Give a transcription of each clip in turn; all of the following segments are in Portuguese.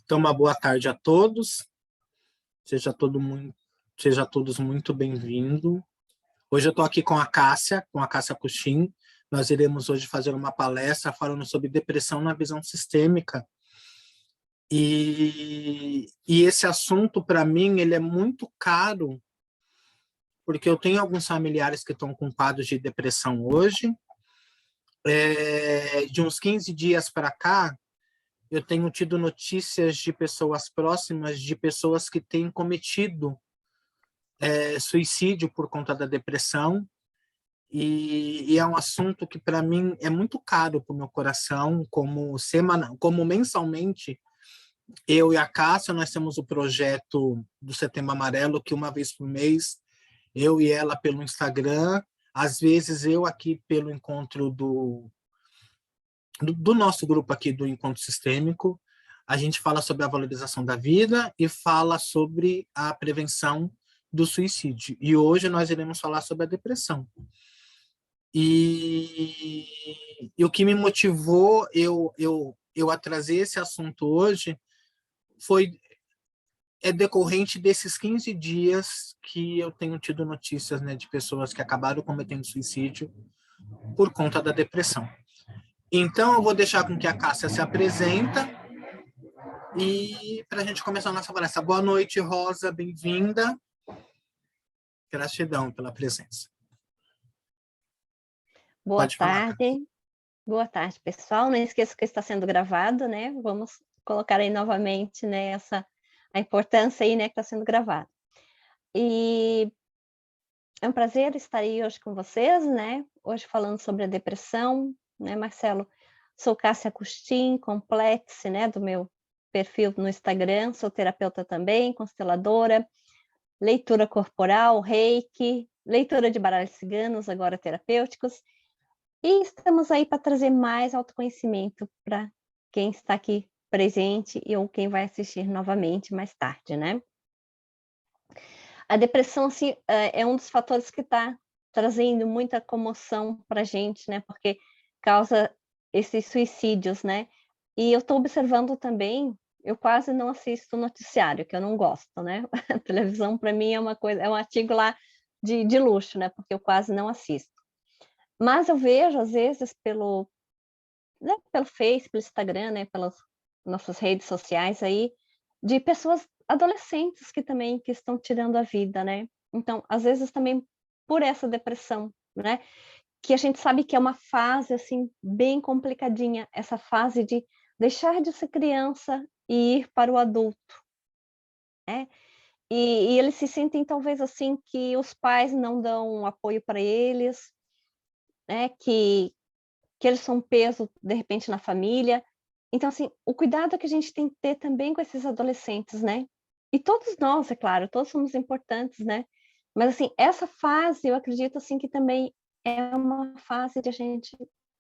Então, uma boa tarde a todos. Seja, seja todos muito bem-vindos. Hoje eu estou aqui com a Cássia Cuxim. Nós iremos hoje fazer uma palestra falando sobre depressão na visão sistêmica. E esse assunto, para mim, ele é muito caro, porque eu tenho alguns familiares que estão com quadros de depressão hoje. De uns 15 dias para cá, eu tenho tido notícias de pessoas próximas, de pessoas que têm cometido suicídio por conta da depressão, e é um assunto que, para mim, é muito caro para o meu coração, como mensalmente, eu e a Cássia, nós temos o projeto do Setembro Amarelo, que uma vez por mês, eu e ela pelo Instagram, às vezes eu aqui pelo encontro do nosso grupo aqui do Encontro Sistêmico, a gente fala sobre a valorização da vida e fala sobre a prevenção do suicídio. E hoje nós iremos falar sobre a depressão. E o que me motivou eu a trazer esse assunto hoje é decorrente desses 15 dias que eu tenho tido notícias, né, de pessoas que acabaram cometendo suicídio por conta da depressão. Então, eu vou deixar com que a Cássia se apresenta e para a gente começar a nossa palestra. Boa noite, Rosa, bem-vinda. Gratidão pela presença. Boa tarde. Boa tarde, pessoal. Não esqueça que está sendo gravado, né? Vamos colocar aí novamente, né, a importância aí, né, que está sendo gravado. E é um prazer estar aí hoje com vocês, né? Hoje falando sobre a depressão, né, Marcelo? Sou Cássia Cuxim, Complexe, né, do meu perfil no Instagram, sou terapeuta também, consteladora, leitura corporal, reiki, leitura de baralhos ciganos, agora terapêuticos, e estamos aí para trazer mais autoconhecimento para quem está aqui presente ou quem vai assistir novamente mais tarde, né? A depressão, assim, é um dos fatores que está trazendo muita comoção para a gente, né? Porque causa esses suicídios, né? E eu estou observando também, eu quase não assisto noticiário, que eu não gosto, né? A televisão, para mim, é uma coisa, é um artigo lá de luxo, né? Porque eu quase não assisto. Mas eu vejo, às vezes, pelo Face, pelo Instagram, né? Pelas nossas redes sociais aí, de pessoas adolescentes que estão tirando a vida, né? Então, às vezes também por essa depressão, né? Que a gente sabe que é uma fase assim bem complicadinha, essa fase de deixar de ser criança e ir para o adulto, né? E eles se sentem talvez assim que os pais não dão apoio para eles, né? Que eles são um peso de repente na família. Então, assim, o cuidado que a gente tem que ter também com esses adolescentes, né? E todos nós, é claro, todos somos importantes, né? Mas, assim, essa fase, eu acredito, assim, que também é uma fase de a gente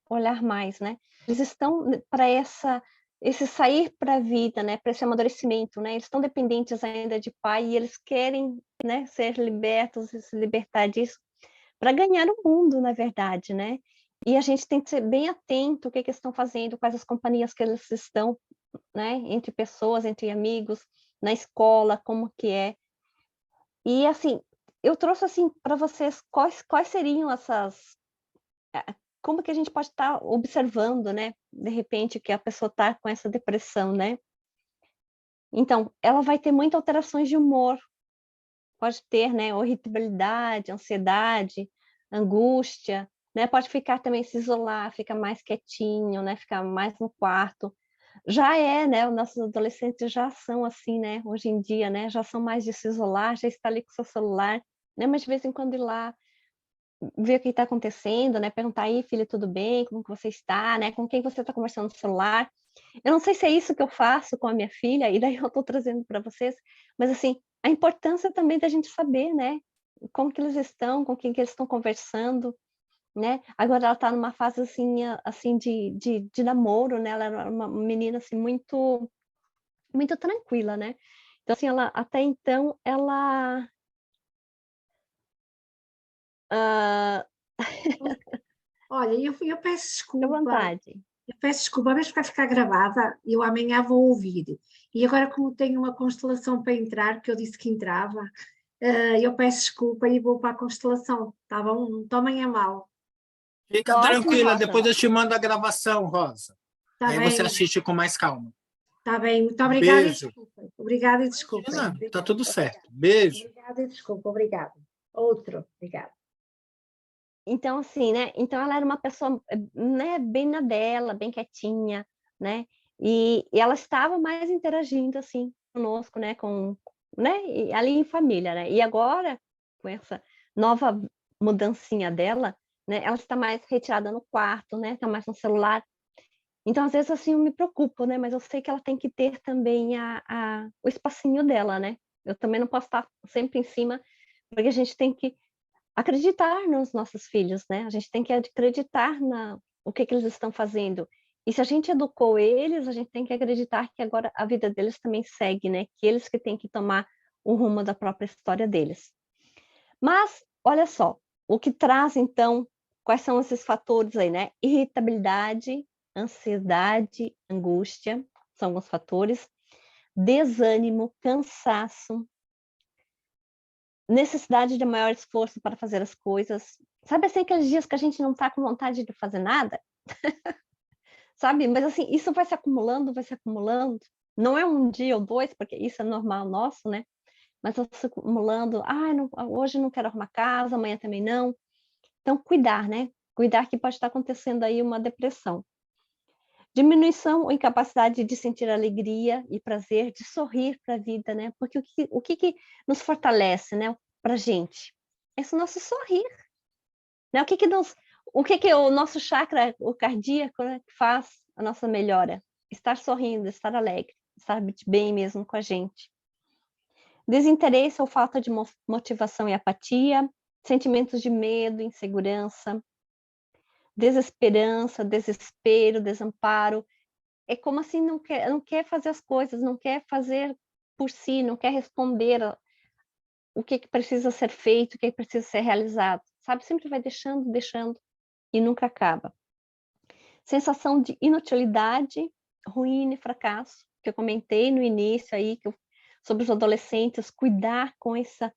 olhar mais, né? Eles estão para esse sair para a vida, né? Para esse amadurecimento, né? Eles estão dependentes ainda de pai e eles querem, né, ser libertos, se libertar disso, para ganhar o mundo, na verdade, né? E a gente tem que ser bem atento o que eles estão fazendo, quais as companhias que eles estão, né, entre pessoas, entre amigos, na escola, como que é. E, assim, eu trouxe, assim, para vocês quais seriam como que a gente pode estar observando, né, de repente, que a pessoa está com essa depressão, né. Então, ela vai ter muitas alterações de humor, pode ter, né, irritabilidade, ansiedade, angústia, né, pode ficar também se isolar, fica mais quietinho, né, ficar mais no quarto. Já né, os nossos adolescentes já são assim, né, hoje em dia, né, já são mais de se isolar, já está ali com o seu celular, né, mas de vez em quando ir lá ver o que está acontecendo, né, perguntar: "Aí filho, tudo bem? Como que você está?", né, com quem você está conversando no celular. Eu não sei se é isso que eu faço com a minha filha, e daí eu estou trazendo para vocês, mas assim, a importância também da gente saber, né, como que eles estão, com quem que eles estão conversando, né. Agora ela está numa fase assim, assim de namoro, né, ela era uma menina assim muito muito tranquila, né. Então assim, ela até então ela, hã Olha, eu peço fica à desculpa, vontade. Eu peço desculpa, mas vai ficar gravada, eu amanhã vou ouvir. E agora, como tenho uma constelação para entrar, que eu disse que entrava, eu peço desculpa e vou para a constelação, tá bom? Não tomem a mal. Fica Ótimo, tranquila, Rosa. depois eu te mando a gravação, Rosa. Tá Aí bem, você assiste com mais calma. tá bem. Muito Um obrigada e beijo. desculpem. Obrigada e desculpem. Imagina, tá tudo certo. Obrigada. Beijo. Obrigada e desculpa. Obrigada. Outro. Obrigada. Então, assim, né? Então, ela era uma pessoa, né, bem na dela, bem quietinha, né? E ela estava mais interagindo, assim, conosco, né? Né? E ali em família, né? E agora, com essa nova mudancinha dela, né? Ela está mais retirada no quarto, né? Está mais no celular. Então, às vezes, assim, eu me preocupo, né? Mas eu sei que ela tem que ter também o espacinho dela, né? Eu também não posso estar sempre em cima, porque a gente tem que acreditar nos nossos filhos, né? A gente tem que acreditar na o que eles estão fazendo. E se a gente educou eles, a gente tem que acreditar que agora a vida deles também segue, né? Que eles que têm que tomar o rumo da própria história deles. Mas, olha só, o que traz então, quais são esses fatores aí, né? Irritabilidade, ansiedade, angústia, são alguns fatores, desânimo, cansaço, necessidade de maior esforço para fazer as coisas. Sabe assim, aqueles dias que a gente não está com vontade de fazer nada? Sabe? Mas assim, isso vai se acumulando, vai se acumulando. Não é um dia ou dois, porque isso é normal nosso, né? Mas vai se acumulando. Ah, não, hoje não quero arrumar casa, amanhã também não. Então, cuidar, né? Cuidar que pode estar acontecendo aí uma depressão. Diminuição ou incapacidade de sentir alegria e prazer, de sorrir para a vida, né? Porque o que nos fortalece, né? Para a gente? É esse nosso sorrir, né? O que o nosso chakra, o cardíaco, né, faz a nossa melhora? Estar sorrindo, estar alegre, estar bem mesmo com a gente. Desinteresse ou falta de motivação e apatia, sentimentos de medo, insegurança, desesperança, desespero, desamparo. É como assim, não quer fazer as coisas, não quer fazer por si, não quer responder o que precisa ser feito, o que precisa ser realizado, sabe? Sempre vai deixando, deixando e nunca acaba. Sensação de inutilidade, ruína e fracasso, que eu comentei no início aí, sobre os adolescentes, cuidar com essa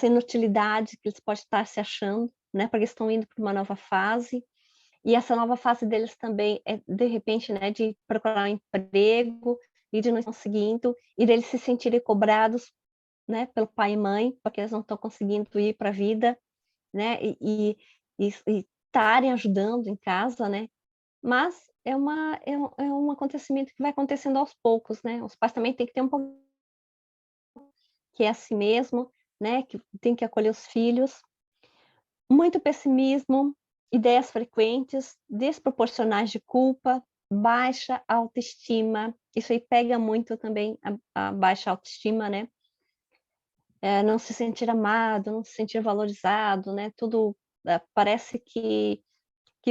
inutilidade que eles podem estar se achando, né? Porque eles estão indo para uma nova fase. E essa nova fase deles também é, de repente, né, de procurar um emprego e de não conseguindo, e deles se sentirem cobrados, né, pelo pai e mãe, porque eles não estão conseguindo ir para a vida, né, e estarem ajudando em casa, né, mas é um acontecimento que vai acontecendo aos poucos, né, os pais também têm que ter um pouco que é assim mesmo, né, que tem que acolher os filhos. Muito pessimismo, ideias frequentes, desproporcionais de culpa, baixa autoestima. Isso aí pega muito também a baixa autoestima, né? Não se sentir amado, não se sentir valorizado, né? Tudo parece que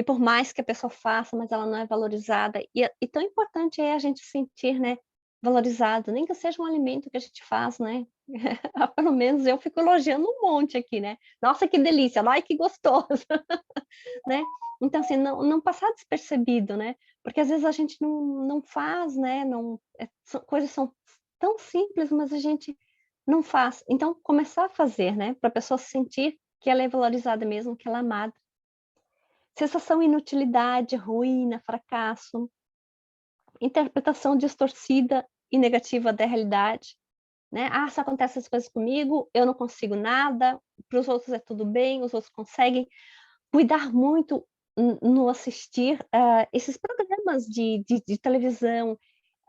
por mais que a pessoa faça, mas ela não é valorizada. E tão importante é a gente sentir, né, valorizado, nem que seja um alimento que a gente faz, né? Pelo menos eu fico elogiando um monte aqui, né? Nossa, que delícia! Ai, que gostoso! Né? Então, assim, não passar despercebido, né? Porque às vezes a gente não faz, né? Não, coisas são tão simples, mas a gente não faz. Então, começar a fazer, né? Para a pessoa sentir que ela é valorizada mesmo, que ela é amada. Sensação de inutilidade, ruína, fracasso, interpretação distorcida e negativa da realidade, né? Ah, se acontecem essas coisas comigo, eu não consigo nada, para os outros é tudo bem, os outros conseguem. Cuidar muito no assistir esses programas de televisão,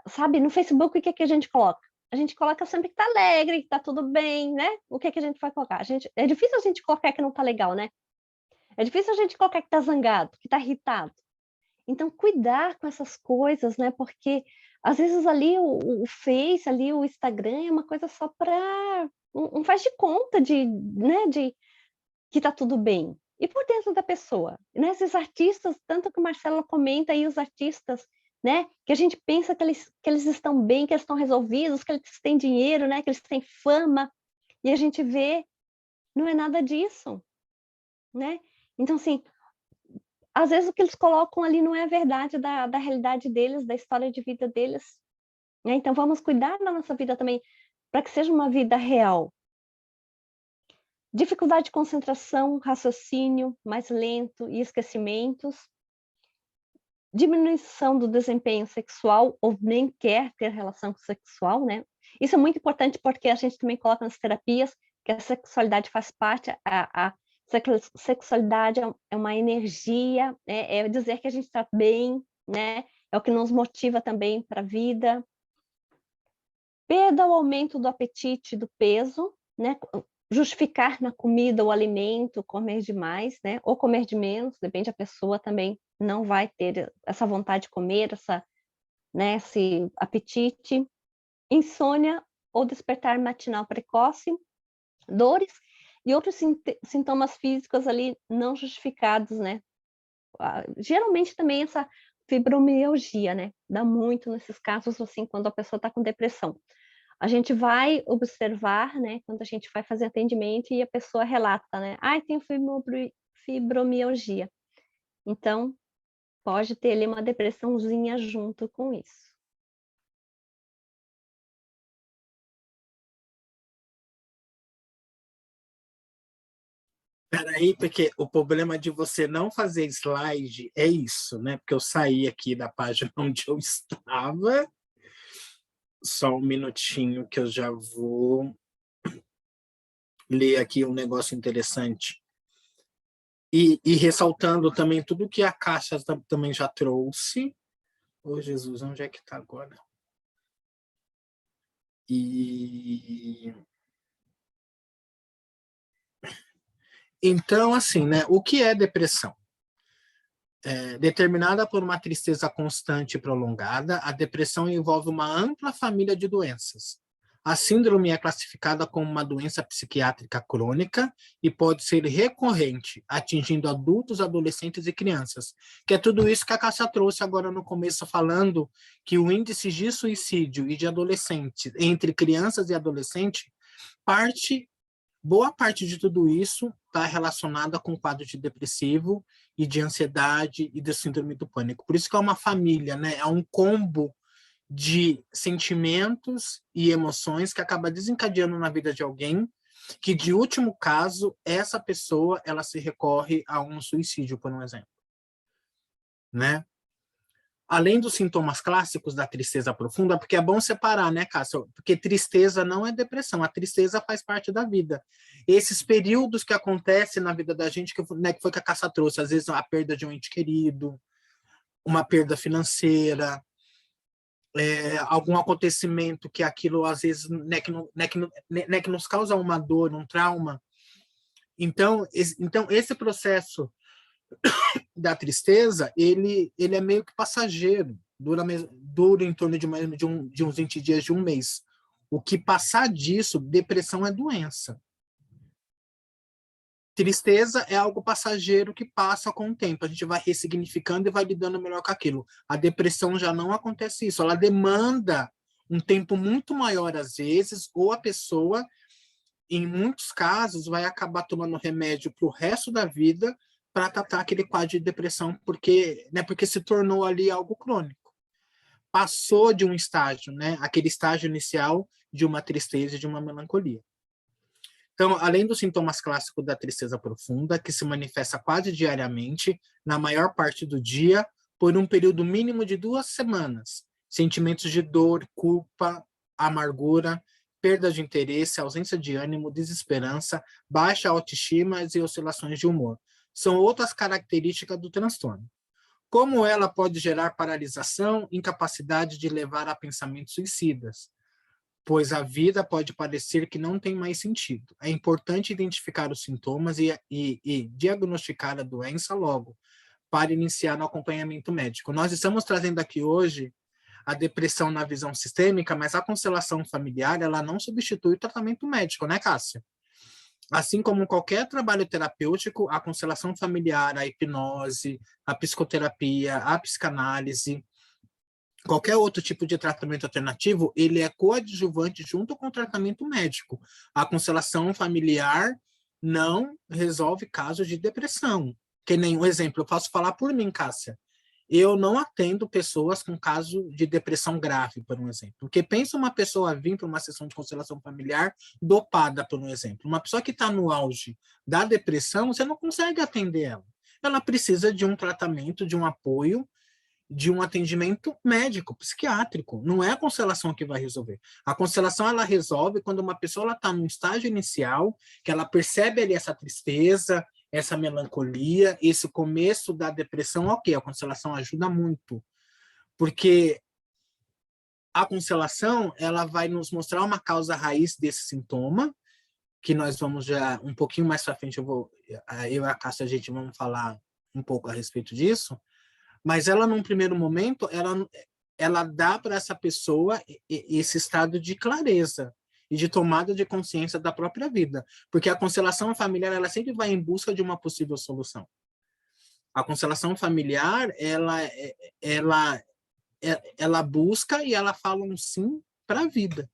sabe? No Facebook, o que é que a gente coloca? A gente coloca sempre que tá alegre, que tá tudo bem, né? O que é que a gente vai colocar? É difícil a gente colocar que não tá legal, né? É difícil a gente colocar que tá zangado, que tá irritado. Então, cuidar com essas coisas, né? Porque às vezes ali o Face, ali o Instagram é uma coisa só para um faz de conta né, de que tá tudo bem. E por dentro da pessoa, né? Esses artistas, tanto que o Marcelo comenta aí, os artistas, né? Que a gente pensa que eles estão bem, que eles estão resolvidos, que eles têm dinheiro, né? Que eles têm fama, e a gente vê, não é nada disso, né? Então, assim, às vezes o que eles colocam ali não é a verdade da realidade deles, da história de vida deles, né? Então vamos cuidar da nossa vida também, para que seja uma vida real. Dificuldade de concentração, raciocínio mais lento e esquecimentos. Diminuição do desempenho sexual, ou nem quer ter relação sexual, né? Isso é muito importante porque a gente também coloca nas terapias que a sexualidade faz parte, a sexualidade é uma energia, é dizer que a gente está bem, né? É o que nos motiva também para a vida. Perda ou aumento do apetite, do peso, né? Justificar na comida o alimento, comer demais, né? Ou comer de menos, depende da pessoa também, não vai ter essa vontade de comer, né, esse apetite. Insônia ou despertar matinal precoce, dores e outros sintomas físicos ali não justificados, né? Geralmente também essa fibromialgia, né? Dá muito nesses casos, assim, quando a pessoa está com depressão. A gente vai observar, né, quando a gente vai fazer atendimento e a pessoa relata, né, tenho fibromialgia. Então, pode ter ali uma depressãozinha junto com isso. Peraí, porque o problema de você não fazer slide é isso, né? Porque eu saí aqui da página onde eu estava. Só um minutinho que eu já vou ler aqui um negócio interessante. E ressaltando também tudo que a Cássia também já trouxe. Ô, Jesus, onde é que está agora? Então, assim, né? O que é depressão? Determinada por uma tristeza constante e prolongada, a depressão envolve uma ampla família de doenças. A síndrome é classificada como uma doença psiquiátrica crônica e pode ser recorrente, atingindo adultos, adolescentes e crianças. Que é tudo isso que a Cássia trouxe agora no começo, falando que o índice de suicídio e de adolescentes, entre crianças e adolescentes, boa parte de tudo isso está relacionada com o quadro de depressivo e de ansiedade e de síndrome do pânico. Por isso que é uma família, né? É um combo de sentimentos e emoções que acaba desencadeando na vida de alguém, que de último caso, essa pessoa ela se recorre a um suicídio, por um exemplo, né? Além dos sintomas clássicos da tristeza profunda, porque é bom separar, né, Cássia? Porque tristeza não é depressão, a tristeza faz parte da vida. Esses períodos que acontecem na vida da gente, né, que foi que a Cássia trouxe, às vezes a perda de um ente querido, uma perda financeira, algum acontecimento que aquilo, às vezes, né, que nos causa uma dor, um trauma. Então, esse processo da tristeza, ele é meio que passageiro, dura em torno de uns 20 dias, de um mês. O que passar disso, depressão é doença. Tristeza é algo passageiro que passa com o tempo. A gente vai ressignificando e vai lidando melhor com aquilo. A depressão já não acontece isso. Ela demanda um tempo muito maior, às vezes, ou a pessoa, em muitos casos, vai acabar tomando remédio para o resto da vida para tratar aquele quadro de depressão, porque se tornou ali algo crônico. Passou de um estágio, né? Aquele estágio inicial de uma tristeza e de uma melancolia. Então, além dos sintomas clássicos da tristeza profunda, que se manifesta quase diariamente, na maior parte do dia, por um período mínimo de 2 semanas, sentimentos de dor, culpa, amargura, perda de interesse, ausência de ânimo, desesperança, baixa autoestima e oscilações de humor. São outras características do transtorno. Como ela pode gerar paralisação, incapacidade de levar a pensamentos suicidas, pois a vida pode parecer que não tem mais sentido. É importante identificar os sintomas e diagnosticar a doença logo, para iniciar no acompanhamento médico. Nós estamos trazendo aqui hoje a depressão na visão sistêmica, mas a constelação familiar, ela não substitui o tratamento médico, né, Cássia? Assim como qualquer trabalho terapêutico, a constelação familiar, a hipnose, a psicoterapia, a psicanálise, qualquer outro tipo de tratamento alternativo, ele é coadjuvante junto com o tratamento médico. A constelação familiar não resolve casos de depressão. Que nem um exemplo, eu posso falar por mim, Cássia. Eu não atendo pessoas com caso de depressão grave, por um exemplo. Porque pensa uma pessoa vir para uma sessão de constelação familiar dopada, por um exemplo. Uma pessoa que está no auge da depressão, você não consegue atender ela. Ela precisa de um tratamento, de um apoio, de um atendimento médico, psiquiátrico. Não é a constelação que vai resolver. A constelação, ela resolve quando uma pessoa está num estágio inicial, que ela percebe ali essa tristeza, essa melancolia, esse começo da depressão. Ok, a constelação ajuda muito, porque a constelação, ela vai nos mostrar uma causa raiz desse sintoma, que nós vamos já, um pouquinho mais para frente, eu e a Cássia, a gente vamos falar um pouco a respeito disso, mas ela, num primeiro momento, ela dá para essa pessoa esse estado de clareza e de tomada de consciência da própria vida, porque a constelação familiar, ela sempre vai em busca de uma possível solução. A constelação familiar, ela busca e ela fala um sim para a vida.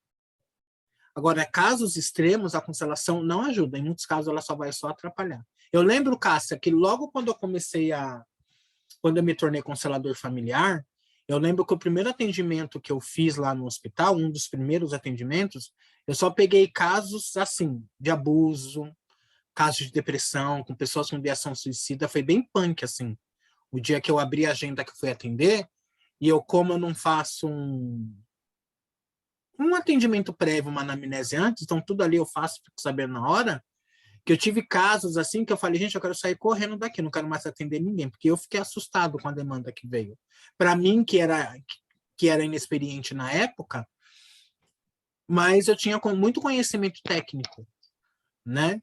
Agora, casos extremos, a constelação não ajuda. Em muitos casos, ela só vai atrapalhar. Eu lembro, Cássia, que logo quando eu me tornei constelador familiar, eu lembro que o primeiro atendimento que eu fiz lá no hospital, um dos primeiros atendimentos, eu só peguei casos, assim, de abuso, casos de depressão, com pessoas com ideação suicida, foi bem punk, assim. O dia que eu abri a agenda que eu fui atender, e como eu não faço um atendimento prévio, uma anamnese antes, então tudo ali eu faço, fico sabendo na hora, que eu tive casos assim que eu falei, gente, eu quero sair correndo daqui, não quero mais atender ninguém, porque eu fiquei assustado com a demanda que veio. Para mim, que era inexperiente na época, mas eu tinha muito conhecimento técnico, né?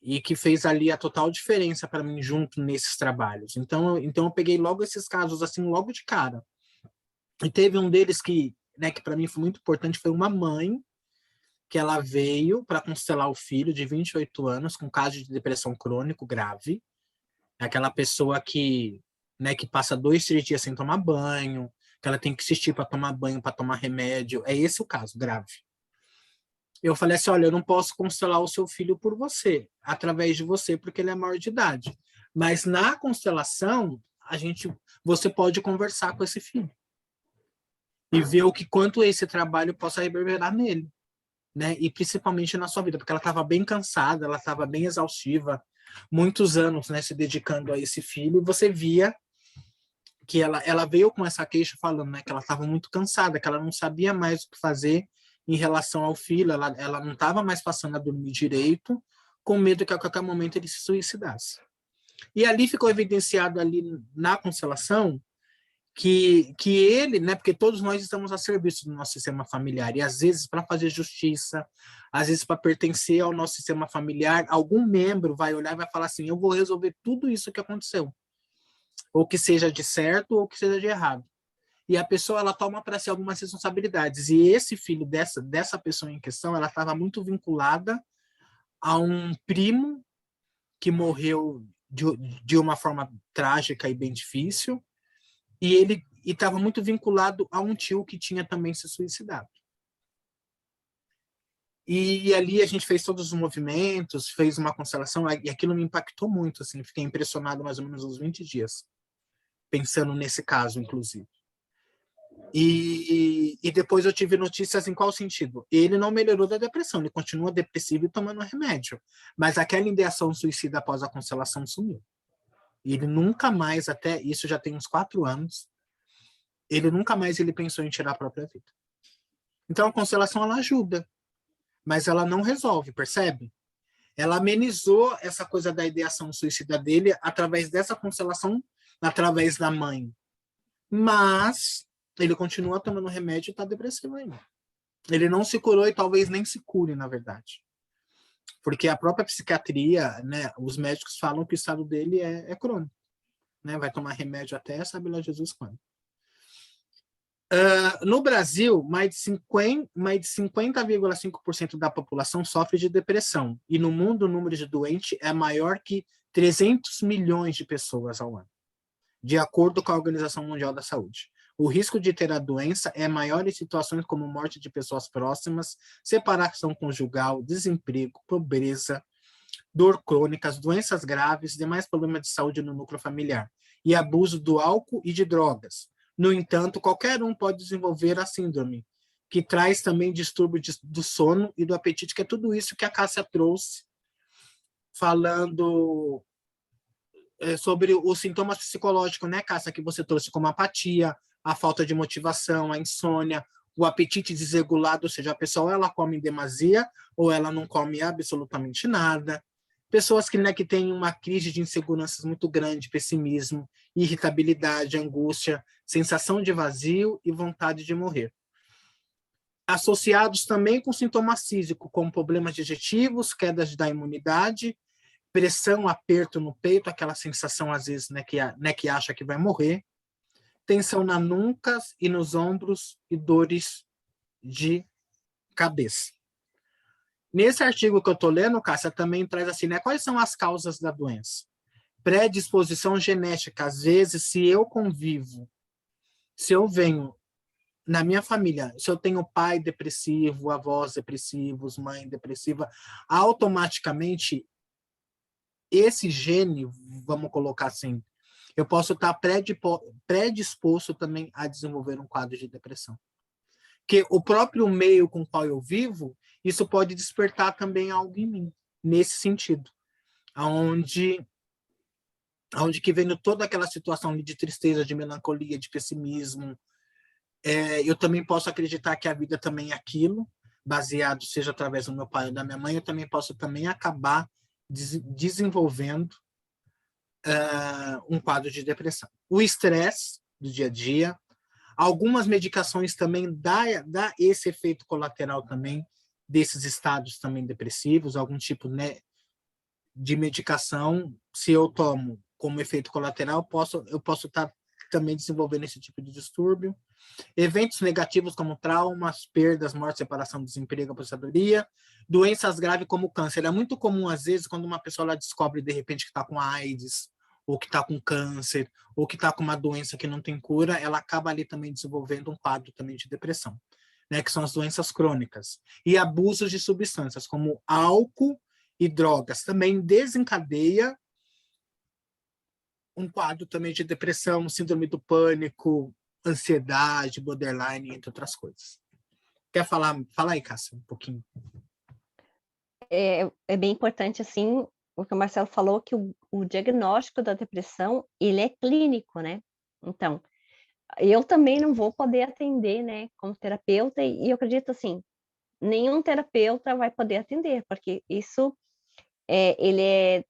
E que fez ali a total diferença para mim junto nesses trabalhos. Então eu peguei logo esses casos assim, logo de cara. E teve um deles que para mim foi muito importante, foi uma mãe que ela veio para constelar o filho de 28 anos com caso de depressão crônico grave. Aquela pessoa que passa 2, 3 dias sem tomar banho, que ela tem que assistir para tomar banho, para tomar remédio. É esse o caso, grave. Eu falei assim, olha, eu não posso constelar o seu filho por você, através de você, porque ele é maior de idade. Mas na constelação, você pode conversar com esse filho e ver quanto esse trabalho possa reverberar nele. Né? E principalmente na sua vida, porque ela estava bem cansada, ela estava bem exaustiva, muitos anos, né, se dedicando a esse filho, e você via que ela veio com essa queixa falando, né, que ela estava muito cansada, que ela não sabia mais o que fazer em relação ao filho, ela não estava mais passando a dormir direito, com medo que a qualquer momento ele se suicidasse. E ali ficou evidenciado ali na constelação que ele, né, porque todos nós estamos a serviço do nosso sistema familiar, e às vezes para fazer justiça, às vezes para pertencer ao nosso sistema familiar, algum membro vai olhar e vai falar assim, eu vou resolver tudo isso que aconteceu, ou que seja de certo ou que seja de errado. E a pessoa, ela toma para si algumas responsabilidades, e esse filho dessa pessoa em questão, ela estava muito vinculada a um primo que morreu de uma forma trágica e bem difícil, e ele estava muito vinculado a um tio que tinha também se suicidado. E ali a gente fez todos os movimentos, fez uma constelação, e aquilo me impactou muito, assim, fiquei impressionado mais ou menos uns 20 dias, pensando nesse caso, inclusive. E depois eu tive notícias em qual sentido? Ele não melhorou da depressão, ele continua depressivo e tomando remédio, mas aquela ideação suicida após a constelação sumiu. Ele nunca mais, até isso já tem uns 4 anos, ele nunca mais pensou em tirar a própria vida. Então a constelação, ela ajuda, mas ela não resolve, percebe? Ela amenizou essa coisa da ideação suicida dele através dessa constelação, através da mãe. Mas ele continua tomando remédio e está depressivo ainda. Ele não se curou e talvez nem se cure, na verdade. Porque a própria psiquiatria, né, os médicos falam que o estado dele é crônico. Né? Vai tomar remédio até, sabe lá Jesus quando. No Brasil, mais de 50,5% da população sofre de depressão. E no mundo, o número de doentes é maior que 300 milhões de pessoas ao ano, de acordo com a Organização Mundial da Saúde. O risco de ter a doença é maior em situações como morte de pessoas próximas, separação conjugal, desemprego, pobreza, dor crônica, doenças graves, demais problemas de saúde no núcleo familiar e abuso do álcool e de drogas. No entanto, qualquer um pode desenvolver a síndrome, que traz também distúrbio do sono e do apetite, que é tudo isso que a Cássia trouxe, falando sobre os sintomas psicológicos, né, Cássia, que você trouxe, como a apatia, a falta de motivação, a insônia, o apetite desregulado, ou seja, a pessoa ela come em demasia ou ela não come absolutamente nada. Pessoas que, né, que têm uma crise de inseguranças muito grande, pessimismo, irritabilidade, angústia, sensação de vazio e vontade de morrer. Associados também com sintomas físicos, como problemas digestivos, quedas da imunidade, pressão, aperto no peito, aquela sensação, às vezes, que acha que vai morrer, tensão na nuca e nos ombros e dores de cabeça. Nesse artigo que eu estou lendo, Cássia, também traz assim, né, quais são as causas da doença? Predisposição genética, às vezes, se eu convivo, se eu venho na minha família, se eu tenho pai depressivo, avós depressivos, mãe depressiva, automaticamente esse gene, vamos colocar assim, eu posso estar predisposto também a desenvolver um quadro de depressão. Porque o próprio meio com o qual eu vivo, isso pode despertar também algo em mim, nesse sentido. Onde que vendo toda aquela situação de tristeza, de melancolia, de pessimismo, eu também posso acreditar que a vida também é aquilo, baseado, seja através do meu pai ou da minha mãe, eu também posso também acabar desenvolvendo um quadro de depressão. O estresse do dia a dia, algumas medicações também dá esse efeito colateral também desses estados também depressivos, algum tipo, né, de medicação, se eu tomo como efeito colateral, eu posso estar também desenvolvendo esse tipo de distúrbio. Eventos negativos como traumas, perdas, morte, separação, desemprego, aposentadoria, doenças graves como câncer. É muito comum, às vezes, quando uma pessoa ela descobre, de repente, que está com AIDS, ou que está com câncer, ou que está com uma doença que não tem cura, ela acaba ali também desenvolvendo um quadro também de depressão, né, que são as doenças crônicas. E abusos de substâncias, como álcool e drogas, também desencadeia um quadro também de depressão, síndrome do pânico, ansiedade, borderline, entre outras coisas. Quer falar? Fala aí, Cássia, um pouquinho. É bem importante, assim, o que o Marcelo falou, que o diagnóstico da depressão, ele é clínico, né? Então, eu também não vou poder atender, né, como terapeuta, e eu acredito, assim, nenhum terapeuta vai poder atender, porque isso, ele é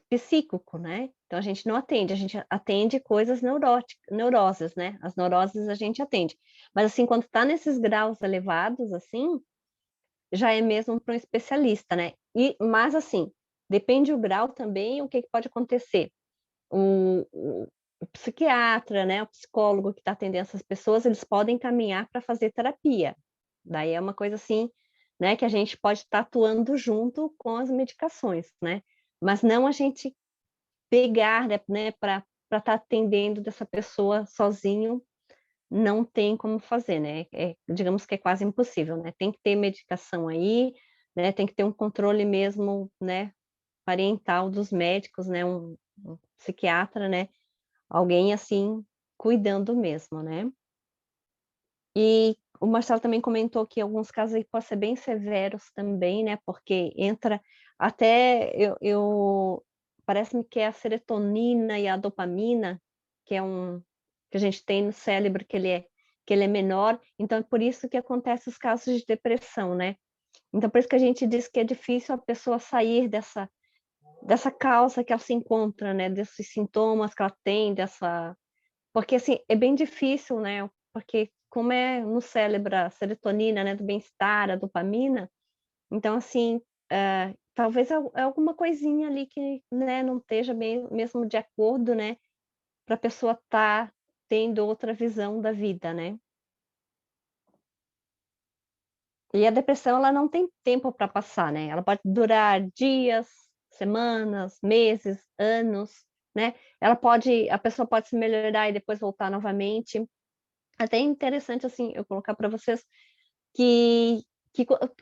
psíquico, né? Então a gente não atende, a gente atende coisas neuroses, né? As neuroses a gente atende. Mas assim, quando está nesses graus elevados, assim, já é mesmo para um especialista, né? Mas assim, depende do grau também, o que pode acontecer. O psiquiatra, né, o psicólogo que está atendendo essas pessoas, eles podem caminhar para fazer terapia. Daí é uma coisa assim, né, que a gente pode estar atuando junto com as medicações, né? Mas não a gente pegar, né, para estar atendendo dessa pessoa sozinho, não tem como fazer, né? Digamos que é quase impossível, né? Tem que ter medicação aí, né? Tem que ter um controle mesmo, né, parental dos médicos, né? Um psiquiatra, né? Alguém assim cuidando mesmo, né? E o Marcelo também comentou que alguns casos aí podem ser bem severos também, né? Porque entra até parece-me que é a serotonina e a dopamina, que a gente tem no cérebro que ele é menor, então é por isso que acontece os casos de depressão, né? Então por isso que a gente diz que é difícil a pessoa sair dessa causa que ela se encontra, né? Desses sintomas que ela tem, porque assim, é bem difícil, né? Porque como é no cérebro a serotonina, né, do bem-estar, a dopamina, então assim, talvez é alguma coisinha ali que, né, não esteja bem mesmo de acordo, né, para a pessoa estar tendo outra visão da vida, né. E a depressão ela não tem tempo para passar, né, ela pode durar dias, semanas, meses, anos, né, a pessoa pode se melhorar e depois voltar novamente. Até interessante, assim, eu colocar para vocês que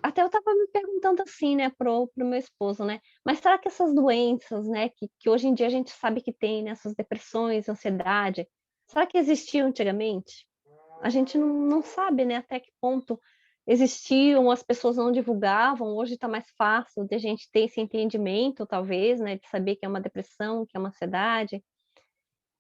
até eu estava me perguntando assim, né, pro meu esposo, né, mas será que essas doenças, né, que hoje em dia a gente sabe que tem, né, essas depressões, ansiedade, será que existiam antigamente? A gente não sabe, né, até que ponto existiam, as pessoas não divulgavam, hoje está mais fácil de a gente ter esse entendimento, talvez, né, de saber que é uma depressão, que é uma ansiedade.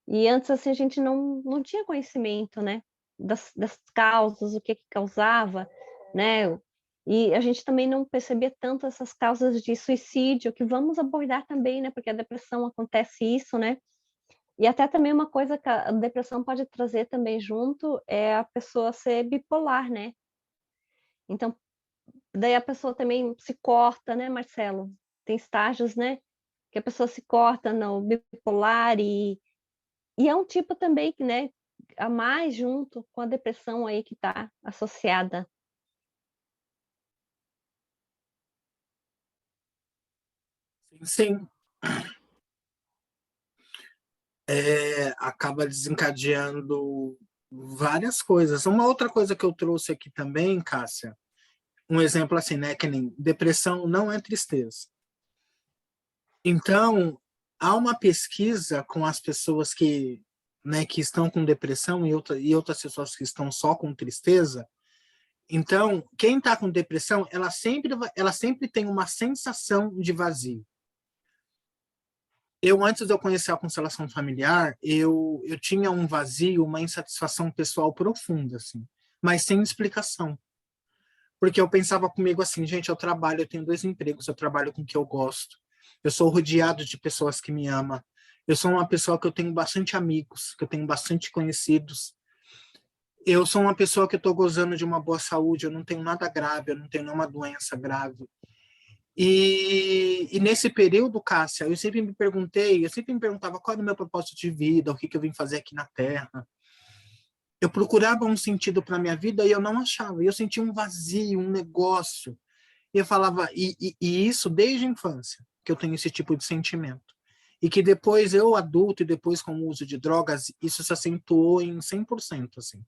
E antes, assim, a gente não tinha conhecimento, né, das causas, o que que causava, né, e a gente também não percebia tanto essas causas de suicídio, que vamos abordar também, né, porque a depressão acontece isso, né, e até também uma coisa que a depressão pode trazer também junto, é a pessoa ser bipolar, né. Então, daí a pessoa também se corta, né, Marcelo? Tem estágios, né, que a pessoa se corta no bipolar e é um tipo também que, né, a mais junto com a depressão aí que está associada. Sim, acaba desencadeando várias coisas. Uma outra coisa que eu trouxe aqui também, Cássia, um exemplo assim, né, que nem depressão não é tristeza. Então, há uma pesquisa com as pessoas que, né, que estão com depressão e outras pessoas que estão só com tristeza. Então, quem está com depressão, ela sempre tem uma sensação de vazio. Antes de eu conhecer a constelação familiar, eu tinha um vazio, uma insatisfação pessoal profunda, assim, mas sem explicação. Porque eu pensava comigo assim, gente, eu tenho 2 empregos, eu trabalho com o que eu gosto, eu sou rodeado de pessoas que me amam, eu sou uma pessoa que eu tenho bastante amigos, que eu tenho bastante conhecidos, eu sou uma pessoa que estou gozando de uma boa saúde, eu não tenho nada grave, eu não tenho nenhuma doença grave. E nesse período, Cássia, eu sempre me perguntava qual era o meu propósito de vida, o que, que eu vim fazer aqui na Terra. Eu procurava um sentido para minha vida e eu não achava. E eu sentia um vazio, um negócio. E eu falava, e isso desde a infância, que eu tenho esse tipo de sentimento. E que depois eu, adulto, e depois com o uso de drogas, isso se acentuou em 100%, assim.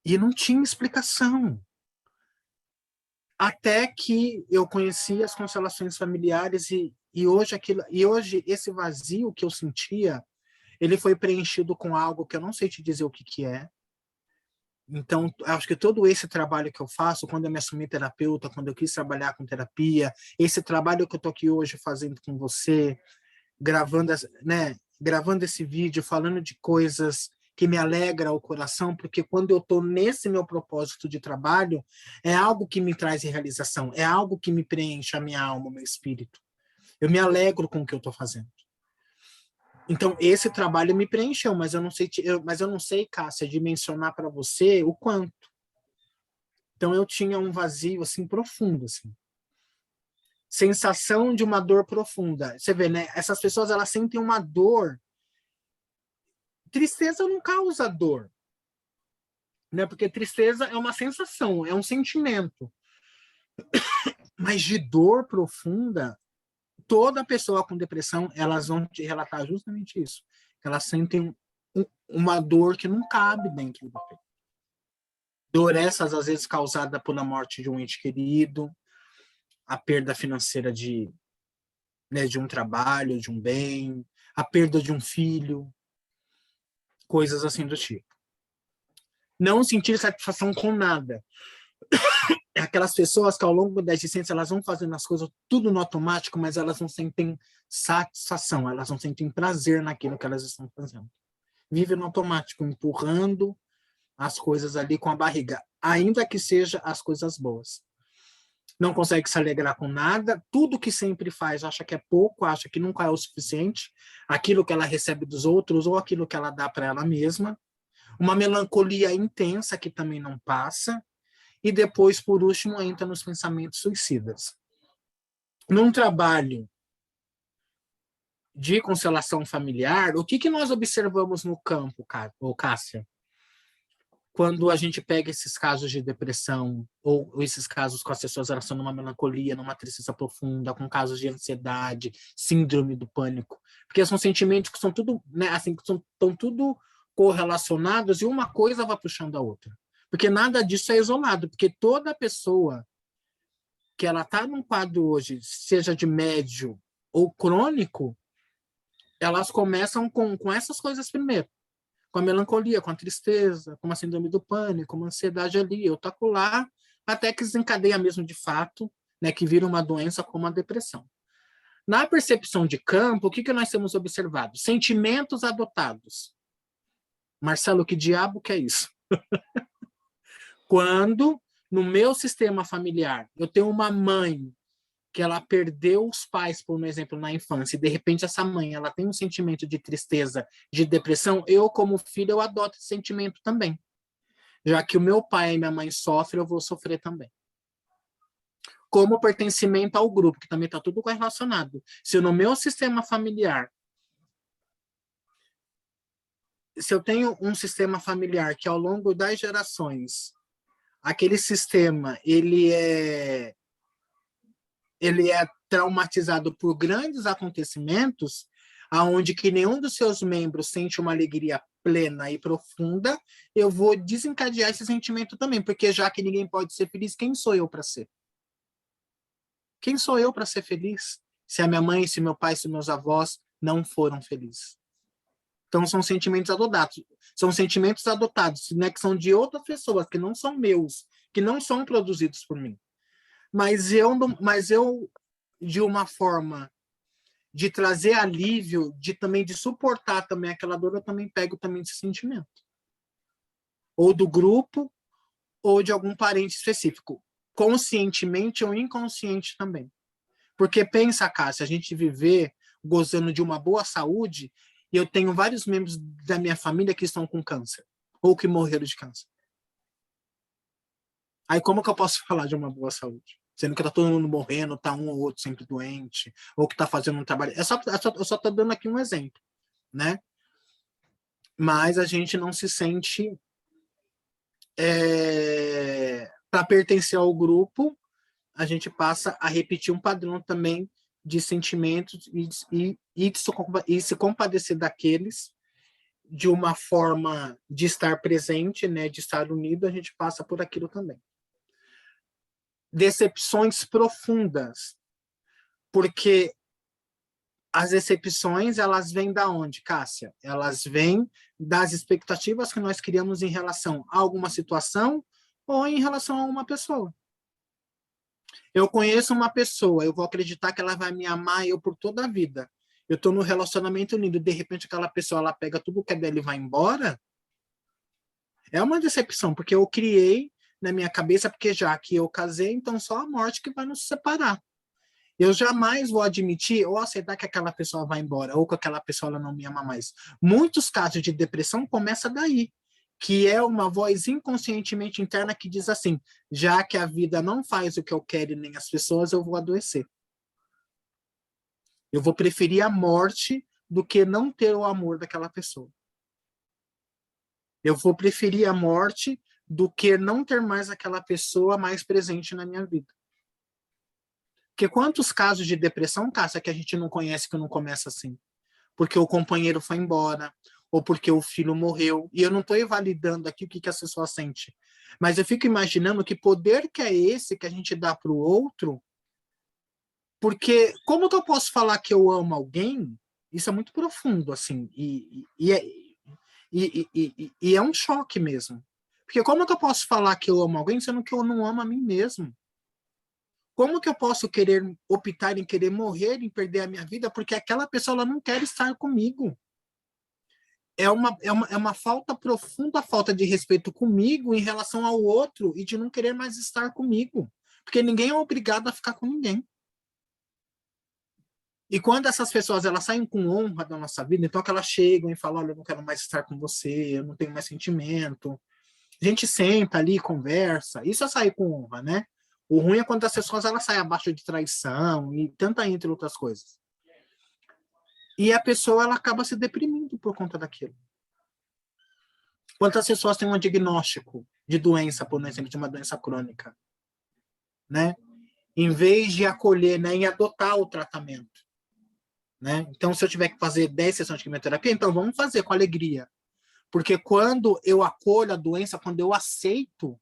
E não tinha explicação. Até que eu conheci as constelações familiares e hoje esse vazio que eu sentia, ele foi preenchido com algo que eu não sei te dizer o que que é. Então, acho que todo esse trabalho que eu faço, quando eu me assumi terapeuta, quando eu quis trabalhar com terapia, esse trabalho que eu tô aqui hoje fazendo com você, gravando esse vídeo, falando de coisas que me alegra o coração, porque quando eu estou nesse meu propósito de trabalho, é algo que me traz realização, é algo que me preenche a minha alma, o meu espírito. Eu me alegro com o que eu estou fazendo. Então, esse trabalho me preencheu, mas eu não sei, Cássia, dimensionar para você o quanto. Então, eu tinha um vazio, assim, profundo, assim. Sensação de uma dor profunda. Você vê, né? Essas pessoas, elas sentem uma dor. Tristeza não causa dor, né? Porque tristeza é uma sensação, é um sentimento. Mas de dor profunda, toda pessoa com depressão, elas vão te relatar justamente isso. Elas sentem uma dor que não cabe dentro do peito. Dor essas, às vezes, causada pela morte de um ente querido, a perda financeira de um trabalho, de um bem, a perda de um filho, coisas assim do tipo. Não sentir satisfação com nada. É aquelas pessoas que ao longo da existência elas vão fazendo as coisas tudo no automático, mas elas não sentem satisfação, elas não sentem prazer naquilo que elas estão fazendo. Vive no automático, empurrando as coisas ali com a barriga, ainda que seja as coisas boas. Não consegue se alegrar com nada, tudo que sempre faz acha que é pouco, acha que nunca é o suficiente, aquilo que ela recebe dos outros ou aquilo que ela dá para ela mesma. Uma melancolia intensa que também não passa, e depois, por último, entra nos pensamentos suicidas. Num trabalho de constelação familiar, o que nós observamos no campo, Cássia? Quando a gente pega esses casos de depressão, ou esses casos com as pessoas elas estão numa melancolia, numa tristeza profunda, com casos de ansiedade, síndrome do pânico, porque são sentimentos que são tudo, né, assim, estão tudo correlacionados e uma coisa vai puxando a outra. Porque nada disso é isolado, porque toda pessoa que ela está num quadro hoje, seja de médio ou crônico, elas começam com essas coisas primeiro. Com a melancolia, com a tristeza, com a síndrome do pânico, com a ansiedade ali, eu taco lá, até que desencadeia mesmo de fato, né, que vira uma doença como a depressão. Na percepção de campo, o que nós temos observado? Sentimentos adotados. Marcelo, que diabo que é isso? Quando, no meu sistema familiar, eu tenho uma mãe que ela perdeu os pais, por exemplo, na infância, e de repente essa mãe ela tem um sentimento de tristeza, de depressão, eu, como filho, eu adoto esse sentimento também. Já que o meu pai e minha mãe sofrem, eu vou sofrer também. Como pertencimento ao grupo, que também está tudo relacionado. Se no meu sistema familiar, se eu tenho um sistema familiar que ao longo das gerações, aquele sistema, ele é traumatizado por grandes acontecimentos, aonde que nenhum dos seus membros sente uma alegria plena e profunda, eu vou desencadear esse sentimento também, porque já que ninguém pode ser feliz, quem sou eu para ser? Quem sou eu para ser feliz? Se a minha mãe, se meu pai, se meus avós não foram felizes. Então são sentimentos adotados. São sentimentos adotados, né, que são de outras pessoas, que não são meus, que não são produzidos por mim. Mas eu de uma forma de trazer alívio, de suportar também aquela dor, eu também pego também esse sentimento. Ou do grupo, ou de algum parente específico. Conscientemente ou inconsciente também. Porque pensa, Cássia, a gente viver gozando de uma boa saúde, e eu tenho vários membros da minha família que estão com câncer, ou que morreram de câncer. Aí como que eu posso falar de uma boa saúde? Sendo que tá todo mundo morrendo, tá um ou outro sempre doente, ou que tá fazendo um trabalho. Eu só tô dando aqui um exemplo, né? Mas a gente não se sente para pertencer ao grupo, a gente passa a repetir um padrão também de sentimentos e se compadecer daqueles de uma forma de estar presente, né, de estar unido, a gente passa por aquilo também. Decepções profundas, porque as decepções, elas vêm da onde, Cássia? Elas vêm das expectativas que nós criamos em relação a alguma situação ou em relação a uma pessoa. Eu conheço uma pessoa, eu vou acreditar que ela vai me amar eu por toda a vida. Eu estou no relacionamento lindo, de repente aquela pessoa ela pega tudo que é dela e vai embora. É uma decepção, porque eu criei na minha cabeça, porque já que eu casei, então só a morte que vai nos separar. Eu jamais vou admitir ou aceitar que aquela pessoa vai embora, ou que aquela pessoa ela não me ama mais. Muitos casos de depressão começam daí, que é uma voz inconscientemente interna que diz assim, já que a vida não faz o que eu quero e nem as pessoas, eu vou adoecer. Eu vou preferir a morte do que não ter o amor daquela pessoa. Eu vou preferir a morte do que não ter mais aquela pessoa mais presente na minha vida. Porque quantos casos de depressão, Cássia, que a gente não conhece, que não começa assim? Porque o companheiro foi embora, ou porque o filho morreu. E eu não estou validando aqui o que a pessoa sente. Mas eu fico imaginando que poder que é esse que a gente dá para o outro, porque como que eu posso falar que eu amo alguém? Isso é muito profundo, assim, e é um choque mesmo. Porque como que eu posso falar que eu amo alguém, sendo que eu não amo a mim mesmo? Como que eu posso querer optar em querer morrer, em perder a minha vida, porque aquela pessoa ela não quer estar comigo? É uma falta profunda, falta de respeito comigo em relação ao outro e de não querer mais estar comigo. Porque ninguém é obrigado a ficar com ninguém. E quando essas pessoas elas saem com honra da nossa vida, então que elas chegam e falam, olha, eu não quero mais estar com você, eu não tenho mais sentimento. A gente senta ali, conversa. Isso é sair com honra, né? O ruim é quando as pessoas elas saem abaixo de traição e tanta entre outras coisas. E a pessoa ela acaba se deprimindo por conta daquilo. Quantas pessoas têm um diagnóstico de doença, por exemplo, de uma doença crônica, né? Em vez de acolher, né, em adotar o tratamento, né? Então, se eu tiver que fazer 10 sessões de quimioterapia, então vamos fazer com alegria. Porque quando eu acolho a doença, quando eu aceito,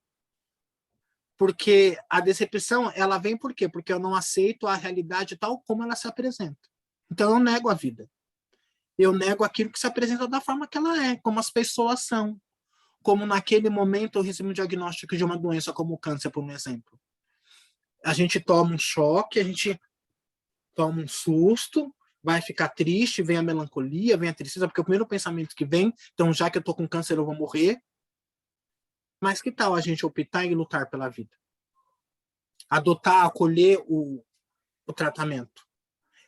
porque a decepção, ela vem por quê? Porque eu não aceito a realidade tal como ela se apresenta. Então, eu nego a vida. Eu nego aquilo que se apresenta da forma que ela é, como as pessoas são. Como naquele momento eu recebi um diagnóstico de uma doença como o câncer, por um exemplo. A gente toma um choque, a gente toma um susto, vai ficar triste, vem a melancolia, vem a tristeza, porque é o primeiro pensamento que vem, então já que eu tô com câncer eu vou morrer. Mas que tal a gente optar em lutar pela vida? Adotar, acolher o tratamento.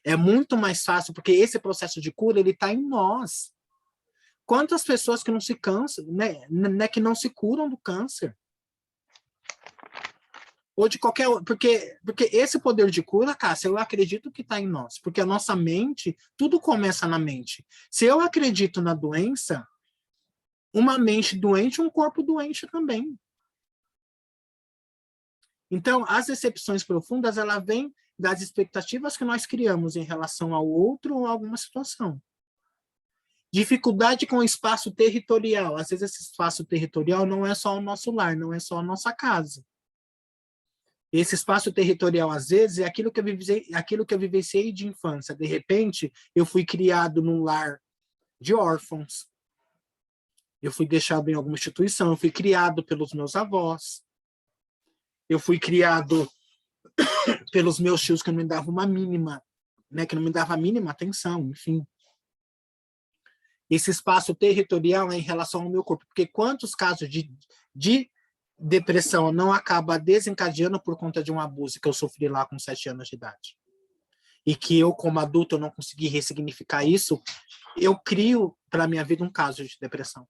É muito mais fácil, porque esse processo de cura, ele está em nós. Quantas pessoas que não se cansam, né, que não se curam do câncer? Ou de qualquer... Porque esse poder de cura, Cássia, eu acredito que está em nós. Porque a nossa mente, tudo começa na mente. Se eu acredito na doença, uma mente doente, um corpo doente também. Então, as decepções profundas, ela vem das expectativas que nós criamos em relação ao outro ou a alguma situação. Dificuldade com o espaço territorial. Às vezes, esse espaço territorial não é só o nosso lar, não é só a nossa casa. Esse espaço territorial, às vezes, é aquilo que eu vivenciei de infância. De repente, eu fui criado num lar de órfãos. Eu fui deixado em alguma instituição. Eu fui criado pelos meus avós. Eu fui criado pelos meus tios que não me davam uma mínima, né, que não me dava a mínima atenção, enfim. Esse espaço territorial é em relação ao meu corpo, porque quantos casos de depressão não acaba desencadeando por conta de um abuso que eu sofri lá com 7 anos de idade? E que eu, como adulto, eu não consegui ressignificar isso, eu crio para a minha vida um caso de depressão.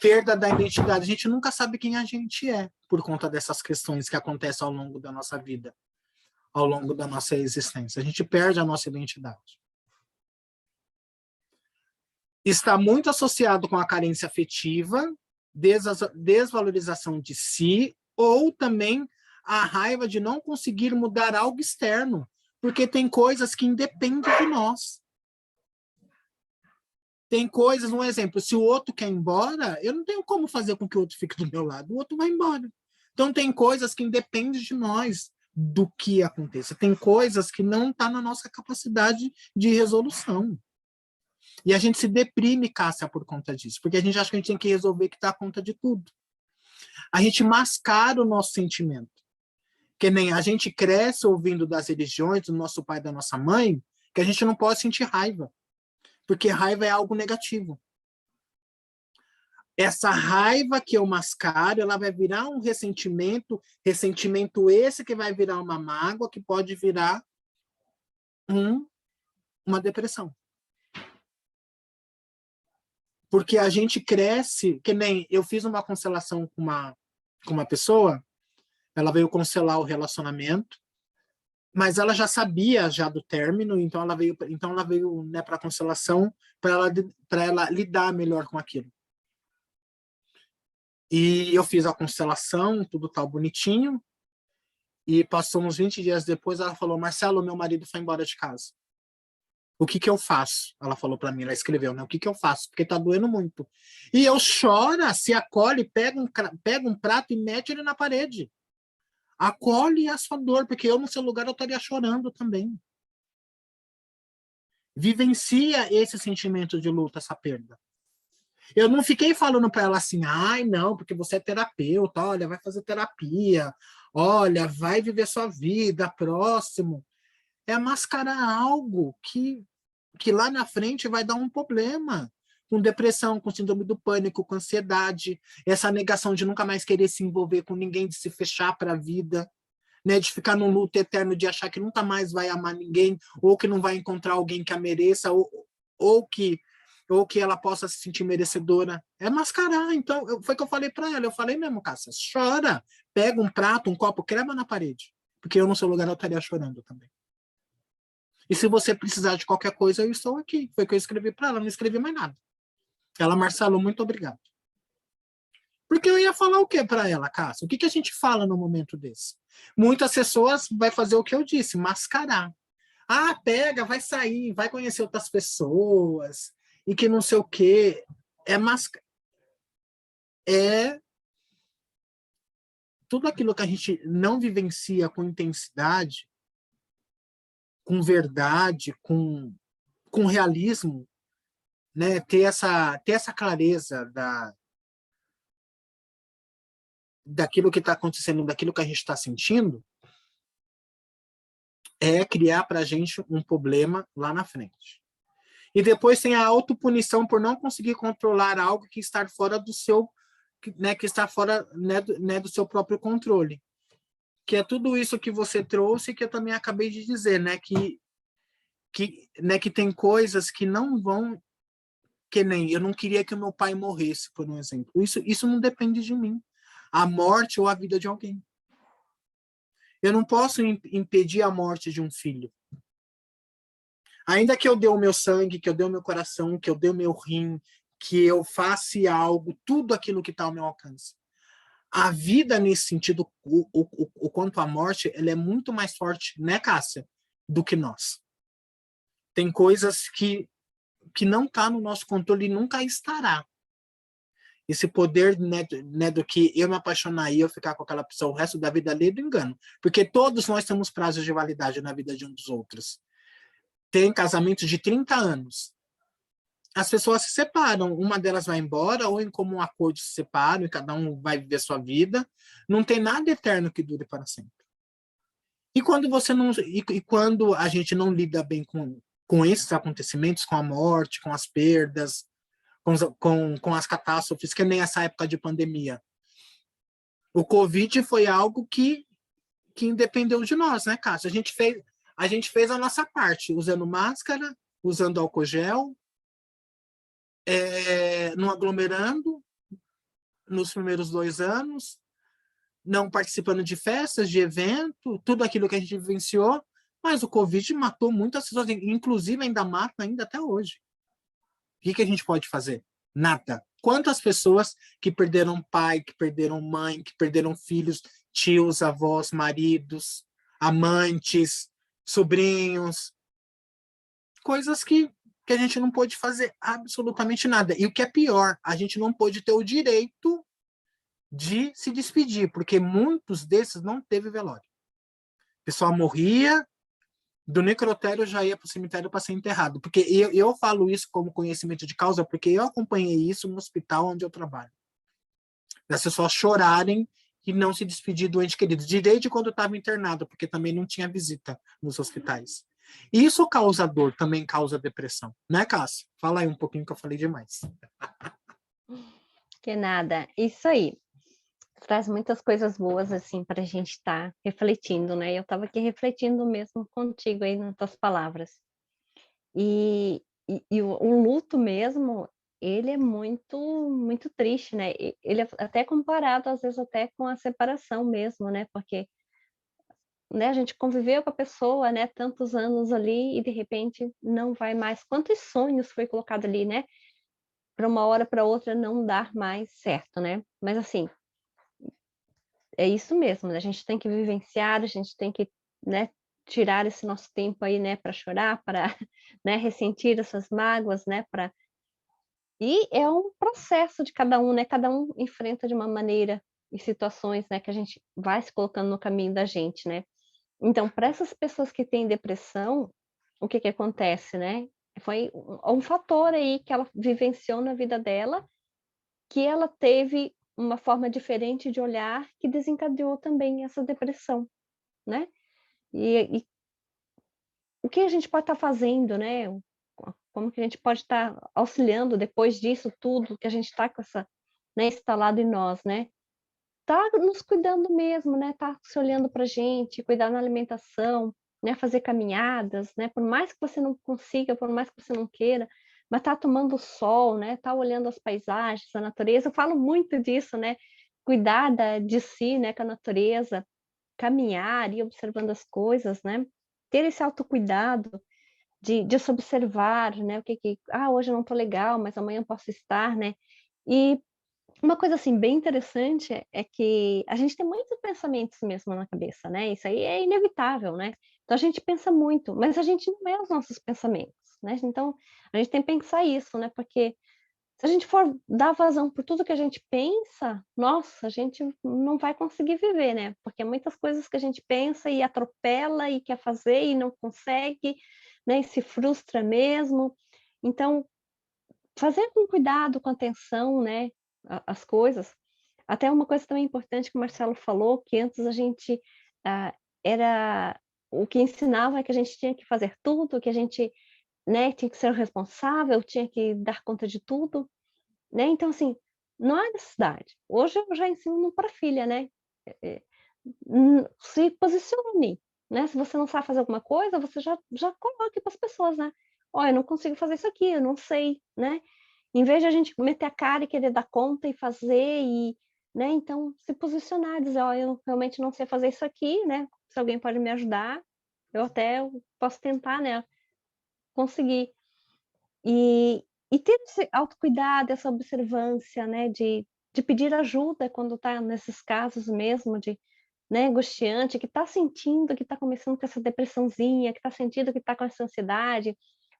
Perda da identidade. A gente nunca sabe quem a gente é por conta dessas questões que acontecem ao longo da nossa vida, ao longo da nossa existência. A gente perde a nossa identidade. Está muito associado com a carência afetiva, desvalorização de si, ou também a raiva de não conseguir mudar algo externo, porque tem coisas que independem de nós. Tem coisas, um exemplo, se o outro quer ir embora, eu não tenho como fazer com que o outro fique do meu lado, o outro vai embora. Então tem coisas que independem de nós, do que aconteça. Tem coisas que não estão na nossa capacidade de resolução. E a gente se deprime, Cássia, por conta disso, porque a gente acha que a gente tem que resolver que está a conta de tudo. A gente mascara o nosso sentimento. Que nem a gente cresce ouvindo das religiões, do nosso pai e da nossa mãe, que a gente não pode sentir raiva. Porque raiva é algo negativo. Essa raiva que eu mascaro, ela vai virar um ressentimento esse que vai virar uma mágoa, que pode virar uma depressão. Porque a gente cresce, que nem eu fiz uma constelação com uma pessoa, ela veio constelar o relacionamento, mas ela já sabia já do término, então ela veio né, para a constelação para ela lidar melhor com aquilo. E eu fiz a constelação, tudo tal bonitinho, e passou uns 20 dias depois, ela falou: Marcelo, meu marido foi embora de casa. O que eu faço? Ela falou para mim, ela escreveu, né? O que eu faço? Porque tá doendo muito. E eu choro, se acolhe, pega um prato e mete ele na parede. Acolhe a sua dor, porque eu no seu lugar eu estaria chorando também. Vivencia esse sentimento de luta, essa perda. Eu não fiquei falando para ela assim, ai, não, porque você é terapeuta, olha, vai fazer terapia, olha, vai viver sua vida, próximo. É mascarar algo que lá na frente vai dar um problema. Com depressão, com síndrome do pânico, com ansiedade, essa negação de nunca mais querer se envolver com ninguém, de se fechar para a vida, né, de ficar num luto eterno, de achar que nunca mais vai amar ninguém, ou que não vai encontrar alguém que a mereça, ou que ela possa se sentir merecedora. É mascarar. Então, foi o que eu falei para ela. Eu falei mesmo, Cássia, chora, pega um prato, um copo, crema na parede. Porque eu, no seu lugar, eu estaria chorando também. E se você precisar de qualquer coisa, eu estou aqui. Foi o que eu escrevi para ela, não escrevi mais nada. Ela, Marcelo, muito obrigado. Porque eu ia falar o que para ela, Cássia? O que a gente fala no momento desse? Muitas pessoas vai fazer o que eu disse, mascarar. Ah, pega, vai sair, vai conhecer outras pessoas. e que não sei o quê. É tudo aquilo que a gente não vivencia com intensidade, com verdade, com realismo, né? Ter essa clareza daquilo que está acontecendo, daquilo que a gente está sentindo, é criar para a gente um problema lá na frente. E depois tem a autopunição por não conseguir controlar algo que está fora do seu, né, que está fora, né, do seu próprio controle. Que é tudo isso que você trouxe, que eu também acabei de dizer, né, que tem coisas que não vão, que nem eu não queria que o meu pai morresse, por um exemplo. Isso não depende de mim. A morte ou a vida de alguém. Eu não posso impedir a morte de um filho. Ainda que eu dê o meu sangue, que eu dê o meu coração, que eu dê o meu rim, que eu faça algo, tudo aquilo que está ao meu alcance. A vida, nesse sentido, o quanto à morte, ela é muito mais forte, né, Cássia, do que nós. Tem coisas que não está no nosso controle e nunca estará. Esse poder, né, do que eu me apaixonar e eu ficar com aquela pessoa o resto da vida ali, do engano. Porque todos nós temos prazos de validade na vida de um dos outros. Tem casamentos de 30 anos. As pessoas se separam, uma delas vai embora, ou em comum acordo se separam, e cada um vai viver sua vida. Não tem nada eterno que dure para sempre. E quando você não, e quando a gente não lida bem com esses acontecimentos, com a morte, com as perdas, com as catástrofes, que nem essa época de pandemia. O Covid foi algo que independeu de nós, né, Cássio? A gente fez a nossa parte, usando máscara, usando álcool gel, não aglomerando nos primeiros 2 anos, não participando de festas, de evento, tudo aquilo que a gente vivenciou, mas o Covid matou muitas pessoas, inclusive ainda mata ainda até hoje. O que a gente pode fazer? Nada. Quantas pessoas que perderam pai, que perderam mãe, que perderam filhos, tios, avós, maridos, amantes, sobrinhos, coisas que a gente não pôde fazer absolutamente nada. E o que é pior, a gente não pôde ter o direito de se despedir, porque muitos desses não teve velório. O pessoal morria, do necrotério já ia para o cemitério para ser enterrado. Porque eu falo isso como conhecimento de causa, porque eu acompanhei isso no hospital onde eu trabalho. As pessoas chorarem e não se despedir do ente querido. Direito quando estava internado, porque também não tinha visita nos hospitais. Isso causa dor, também causa depressão. Né, Cássia? Fala aí um pouquinho que eu falei demais. Que nada. Isso aí. Traz muitas coisas boas, assim, para a gente estar refletindo, né? Eu estava aqui refletindo mesmo contigo aí nas tuas palavras. E o luto mesmo, ele é muito, muito triste, né? Ele é até comparado, às vezes, até com a separação mesmo, né? Porque, né, a gente conviveu com a pessoa, né, tantos anos ali e, de repente, não vai mais. Quantos sonhos foi colocado ali, né? Para uma hora para outra não dar mais certo, né? Mas, assim, é isso mesmo, né, a gente tem que vivenciar, a gente tem que, né, tirar esse nosso tempo aí, né, para chorar, para, né, ressentir essas mágoas, né, para e é um processo de cada um, né, cada um enfrenta de uma maneira e situações, né, que a gente vai se colocando no caminho da gente, né. Então, para essas pessoas que têm depressão, o que que acontece, né, foi um fator aí que ela vivenciou na vida dela, que ela teve uma forma diferente de olhar que desencadeou também essa depressão, né. E o que a gente pode estar fazendo, né, como que a gente pode estar auxiliando depois disso tudo que a gente está com essa, né, instalado em nós, né. Tá nos cuidando mesmo, né, tá se olhando pra gente, cuidar na alimentação, né, fazer caminhadas, né, por mais que você não consiga, por mais que você não queira, mas tá tomando sol, né, tá olhando as paisagens, a natureza, eu falo muito disso, né, cuidar de si, né, com a natureza, caminhar, ir observando as coisas, né, ter esse autocuidado de se observar, né, o que que: "Ah, hoje eu não tô legal, mas amanhã eu posso estar", né. E uma coisa, assim, bem interessante é que a gente tem muitos pensamentos mesmo na cabeça, né, isso aí é inevitável, né. Então a gente pensa muito, mas a gente não é os nossos pensamentos, né? Então, a gente tem que pensar isso, né? Porque se a gente for dar vazão por tudo que a gente pensa, nossa, a gente não vai conseguir viver, né? Porque muitas coisas que a gente pensa e atropela e quer fazer e não consegue, né? E se frustra mesmo. Então, fazer com cuidado, com atenção, né? As coisas. Até uma coisa também importante que o Marcelo falou, que antes a gente era o que ensinava é que a gente tinha que fazer tudo, que a gente, né, tinha que ser responsável, tinha que dar conta de tudo, né? Então, assim, não há necessidade. Hoje eu já ensino para a filha, né? Se posicione, né? Se você não sabe fazer alguma coisa, você já coloque para as pessoas, né? Olha, eu não consigo fazer isso aqui, eu não sei, né? Em vez de a gente meter a cara e querer dar conta e fazer né, então se posicionar, dizer: "Ó, eu realmente não sei fazer isso aqui, né, se alguém pode me ajudar, eu até posso tentar, né, conseguir". E ter esse autocuidado, essa observância, né, de pedir ajuda quando está nesses casos mesmo de, né, angustiante, que está sentindo que está começando com essa depressãozinha, que está sentindo que está com essa ansiedade,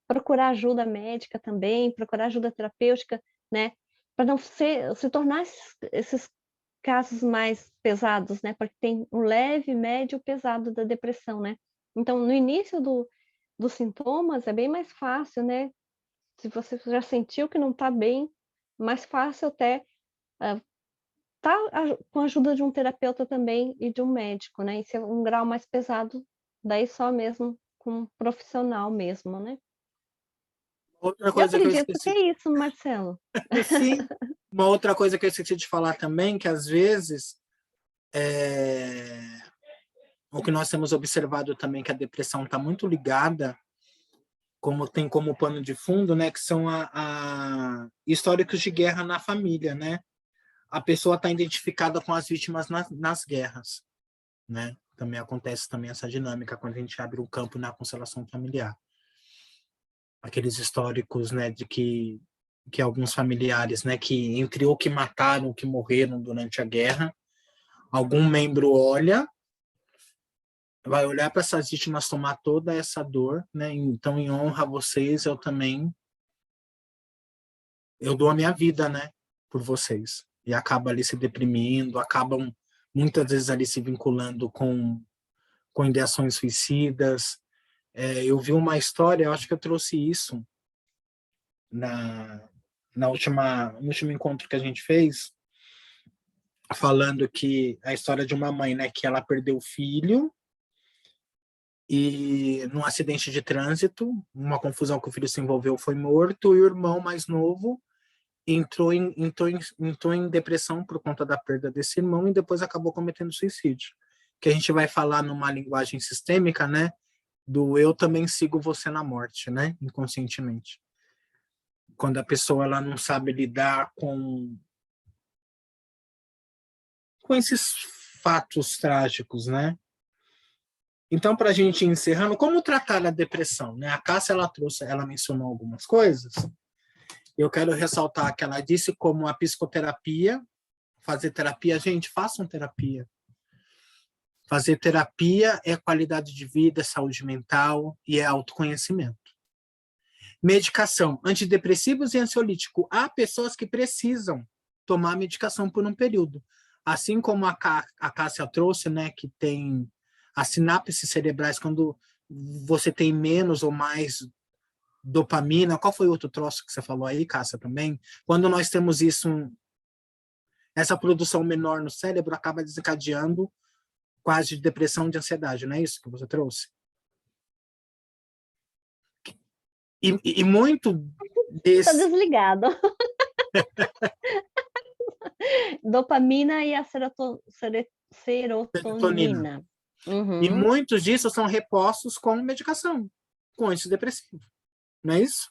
procurar ajuda médica também, procurar ajuda terapêutica, né, para não se tornar esses casos mais pesados, né, porque tem o leve, médio, pesado da depressão, né. Então no início dos sintomas é bem mais fácil, né, se você já sentiu que não está bem, mais fácil até, tá com a ajuda de um terapeuta também e de um médico, né, e se é um grau mais pesado, daí só mesmo com um profissional mesmo, né. Outra Eu coisa que eu acredito que esqueci, é isso, Marcelo. sim, uma outra coisa que eu esqueci de falar também, que às vezes o que nós temos observado também que a depressão está muito ligada, como tem como pano de fundo, né, que são a históricos de guerra na família, né? A pessoa está identificada com as vítimas nas guerras, né? Também acontece também essa dinâmica quando a gente abre um campo na constelação familiar. Aqueles históricos, né, de que alguns familiares, né, que entre o que mataram, o que morreram durante a guerra, algum membro vai olhar para essas vítimas, tomar toda essa dor, né? Então, em honra a vocês, eu dou a minha vida, né, por vocês. E acaba ali se deprimindo, acabam muitas vezes ali se vinculando com ideações suicidas. Eu vi uma história, eu acho que eu trouxe isso na no último encontro que a gente fez, falando que a história de uma mãe, né, que ela perdeu o filho e num acidente de trânsito, uma confusão que o filho se envolveu, foi morto, e o irmão mais novo entrou em depressão por conta da perda desse irmão e depois acabou cometendo suicídio. Que a gente vai falar numa linguagem sistêmica, né, do eu também sigo você na morte, né, inconscientemente. Quando a pessoa ela não sabe lidar com esses fatos trágicos, né? Então, para a gente ir encerrando, como tratar a depressão, né? A Cássia ela mencionou algumas coisas. Eu quero ressaltar que ela disse como a psicoterapia, fazer terapia, gente, façam terapia. Fazer terapia é qualidade de vida, é saúde mental e é autoconhecimento. Medicação, antidepressivos e ansiolítico. Há pessoas que precisam tomar medicação por um período. Assim como a Cássia trouxe, né, que tem as sinapses cerebrais, quando você tem menos ou mais dopamina. Qual foi o outro troço que você falou aí, Cássia, também? Quando nós temos isso, essa produção menor no cérebro, acaba desencadeando quase de depressão, de ansiedade, não é isso que você trouxe? E muito Tá desse... desligado. Dopamina e a Serotonina. serotonina. E Uhum. muitos disso são repostos com medicação, com antidepressivo. Não é isso?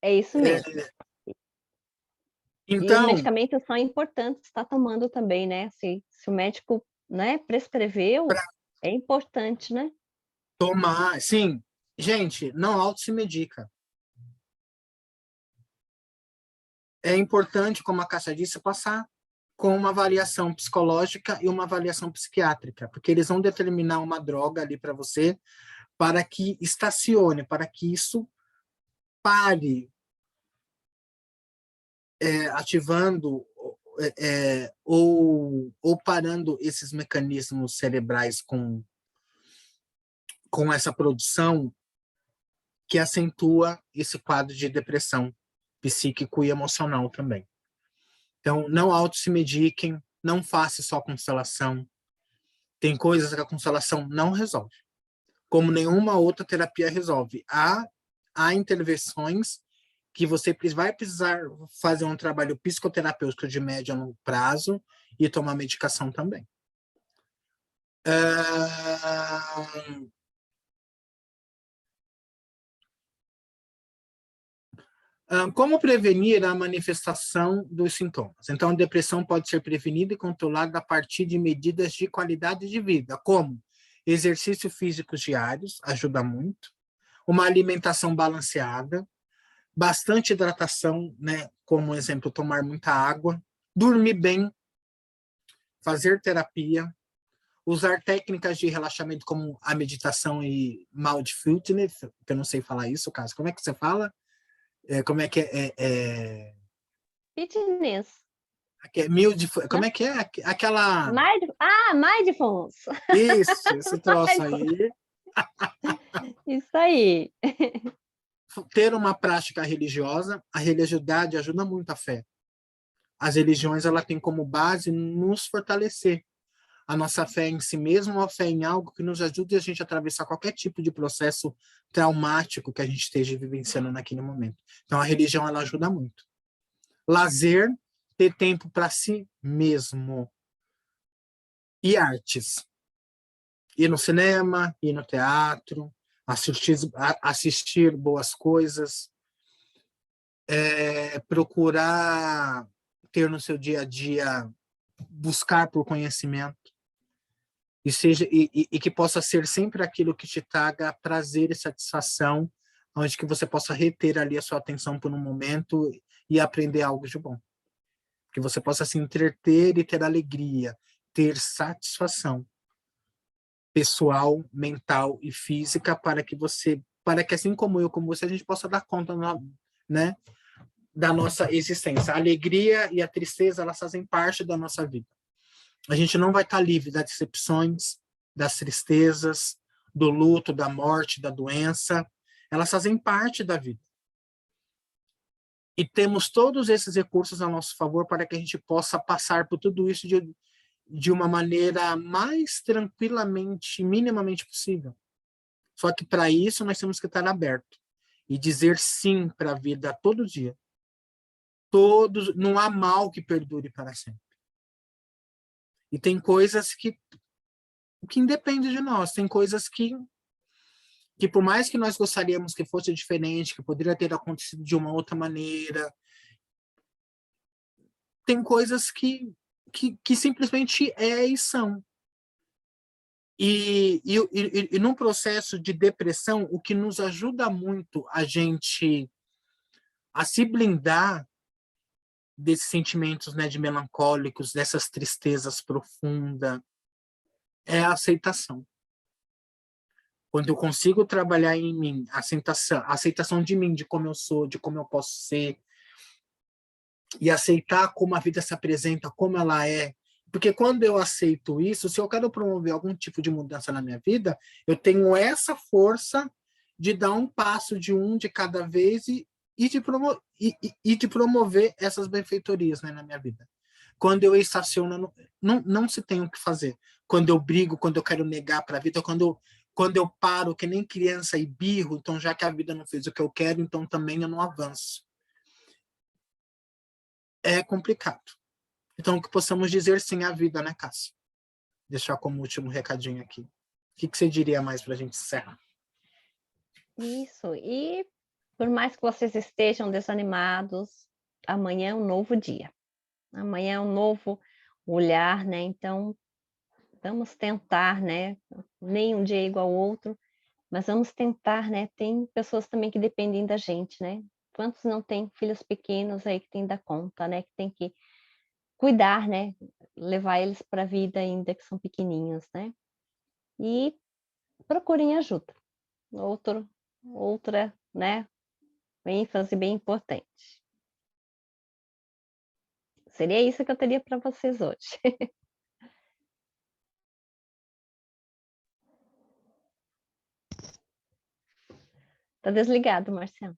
É isso mesmo. E os Então, medicamentos são importantes estar tomando também, né, se o médico, né, prescreveu, é importante, né. tomar, sim, gente, não auto se medica. É importante, como a Cássia disse, passar com uma avaliação psicológica e uma avaliação psiquiátrica, porque eles vão determinar uma droga ali para você, para que estacione, para que isso pare, ativando ou parando esses mecanismos cerebrais com essa produção que acentua esse quadro de depressão psíquico e emocional também. Então, não auto-se mediquem, não faça só constelação. Tem coisas que a constelação não resolve, como nenhuma outra terapia resolve. Há intervenções que você vai precisar fazer um trabalho psicoterapêutico de médio a longo prazo e tomar medicação também. Como prevenir a manifestação dos sintomas? Então, a depressão pode ser prevenida e controlada a partir de medidas de qualidade de vida, como exercícios físicos diários, ajuda muito, uma alimentação balanceada, bastante hidratação, né? Como exemplo, tomar muita água, dormir bem, fazer terapia, usar técnicas de relaxamento como a meditação e mindfulness, que eu não sei falar isso, Cássio. Como é que você fala? Como é que é? Fitness. Como é que é? Aquela... Mindfulness. Isso, esse troço aí. Isso aí. Ter uma prática religiosa, a religiosidade ajuda muito a fé. As religiões, ela tem como base nos fortalecer. A nossa fé em si mesmo, a fé em algo que nos ajude a gente a atravessar qualquer tipo de processo traumático que a gente esteja vivenciando naquele momento. Então, a religião, ela ajuda muito. Lazer, ter tempo para si mesmo. E artes. Ir no cinema, ir no teatro, assistir boas coisas, procurar ter no seu dia a dia, buscar por conhecimento, e que possa ser sempre aquilo que te traga prazer e satisfação, onde que você possa reter ali a sua atenção por um momento e aprender algo de bom. Que você possa se entreter e ter alegria, ter satisfação pessoal, mental e física, para que assim como eu, como você, a gente possa dar conta, né, da nossa existência. A alegria e a tristeza, elas fazem parte da nossa vida. A gente não vai estar livre das decepções, das tristezas, do luto, da morte, da doença. Elas fazem parte da vida. E temos todos esses recursos a nosso favor para que a gente possa passar por tudo isso de uma maneira mais tranquilamente, minimamente possível. Só que para isso nós temos que estar aberto e dizer sim para a vida todo dia. Não há mal que perdure para sempre. E tem coisas que independem de nós, tem coisas que por mais que nós gostaríamos que fosse diferente, que poderia ter acontecido de uma outra maneira, tem coisas que simplesmente e são. E num processo de depressão, o que nos ajuda muito a gente a se blindar desses sentimentos, né, de melancólicos, dessas tristezas profundas, é a aceitação. Quando eu consigo trabalhar em mim a aceitação de mim, de como eu sou, de como eu posso ser, e aceitar como a vida se apresenta, como ela é. Porque quando eu aceito isso, se eu quero promover algum tipo de mudança na minha vida, eu tenho essa força de dar um passo de cada vez e de promover essas benfeitorias, né, na minha vida. Quando eu estaciono, não se tem o que fazer. Quando eu brigo, quando eu quero negar para a vida, quando eu paro que nem criança e birro, então já que a vida não fez o que eu quero, então também eu não avanço. É complicado. Então, que possamos dizer sim à vida, né, Cássia? Deixar como último recadinho aqui. O que você diria mais para a gente encerrar? Isso, e por mais que vocês estejam desanimados, amanhã é um novo dia. Amanhã é um novo olhar, né? Então, vamos tentar, né? Nem um dia é igual ao outro, mas vamos tentar, né? Tem pessoas também que dependem da gente, né? Quantos não têm filhos pequenos aí que tem que dar conta, né? Que tem que cuidar, né? Levar eles para a vida ainda que são pequenininhos, né? E procurem ajuda. outra, né, ênfase bem importante. Seria isso que eu teria para vocês hoje. Tá desligado, Marcelo.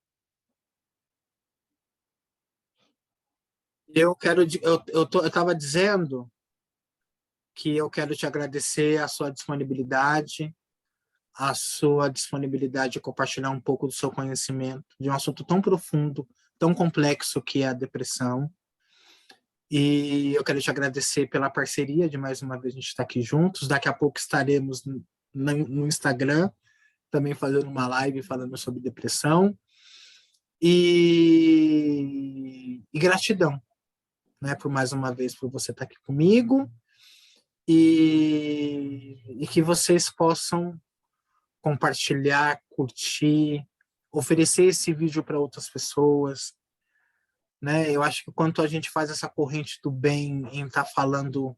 Eu estava dizendo que eu quero te agradecer a sua disponibilidade de compartilhar um pouco do seu conhecimento de um assunto tão profundo, tão complexo que é a depressão. E eu quero te agradecer pela parceria de mais uma vez a gente estar aqui juntos. Daqui a pouco estaremos no Instagram também fazendo uma live falando sobre depressão. E gratidão, né, por mais uma vez por você estar aqui comigo. E que vocês possam compartilhar, curtir, oferecer esse vídeo para outras pessoas, né? Eu acho que quanto a gente faz essa corrente do bem em estar falando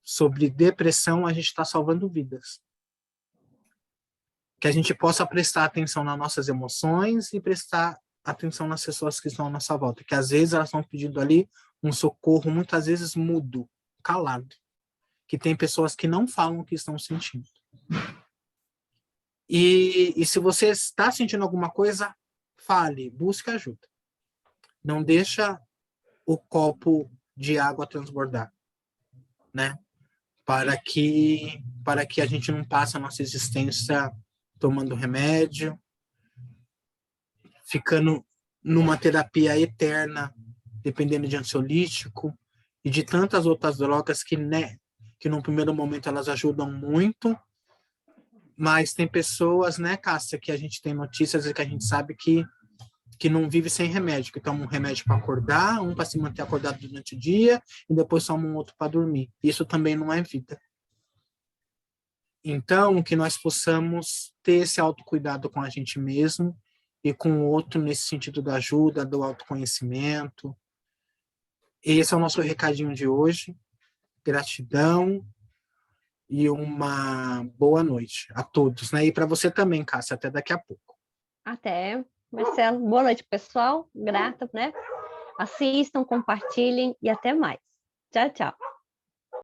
sobre depressão, a gente está salvando vidas. Que a gente possa prestar atenção nas nossas emoções e prestar atenção nas pessoas que estão à nossa volta, que às vezes elas estão pedindo ali um socorro, muitas vezes mudo, calado. Que tem pessoas que não falam o que estão sentindo. E se você está sentindo alguma coisa, fale, busque ajuda. Não deixa o copo de água transbordar, né? Para que a gente não passe a nossa existência tomando remédio, ficando numa terapia eterna, dependendo de ansiolítico e de tantas outras drogas que, né, que no primeiro momento elas ajudam muito, mas tem pessoas, né, Cássia, que a gente tem notícias e que a gente sabe que não vive sem remédio, que toma um remédio para acordar, um para se manter acordado durante o dia e depois toma um outro para dormir. Isso também não é vida. Então, que nós possamos ter esse autocuidado com a gente mesmo e com o outro nesse sentido da ajuda, do autoconhecimento. Esse é o nosso recadinho de hoje. Gratidão e uma boa noite a todos, né? E para você também, Cássia, até daqui a pouco. Até, Marcelo. Boa noite, pessoal. Grata, né? Assistam, compartilhem e até mais. Tchau, tchau.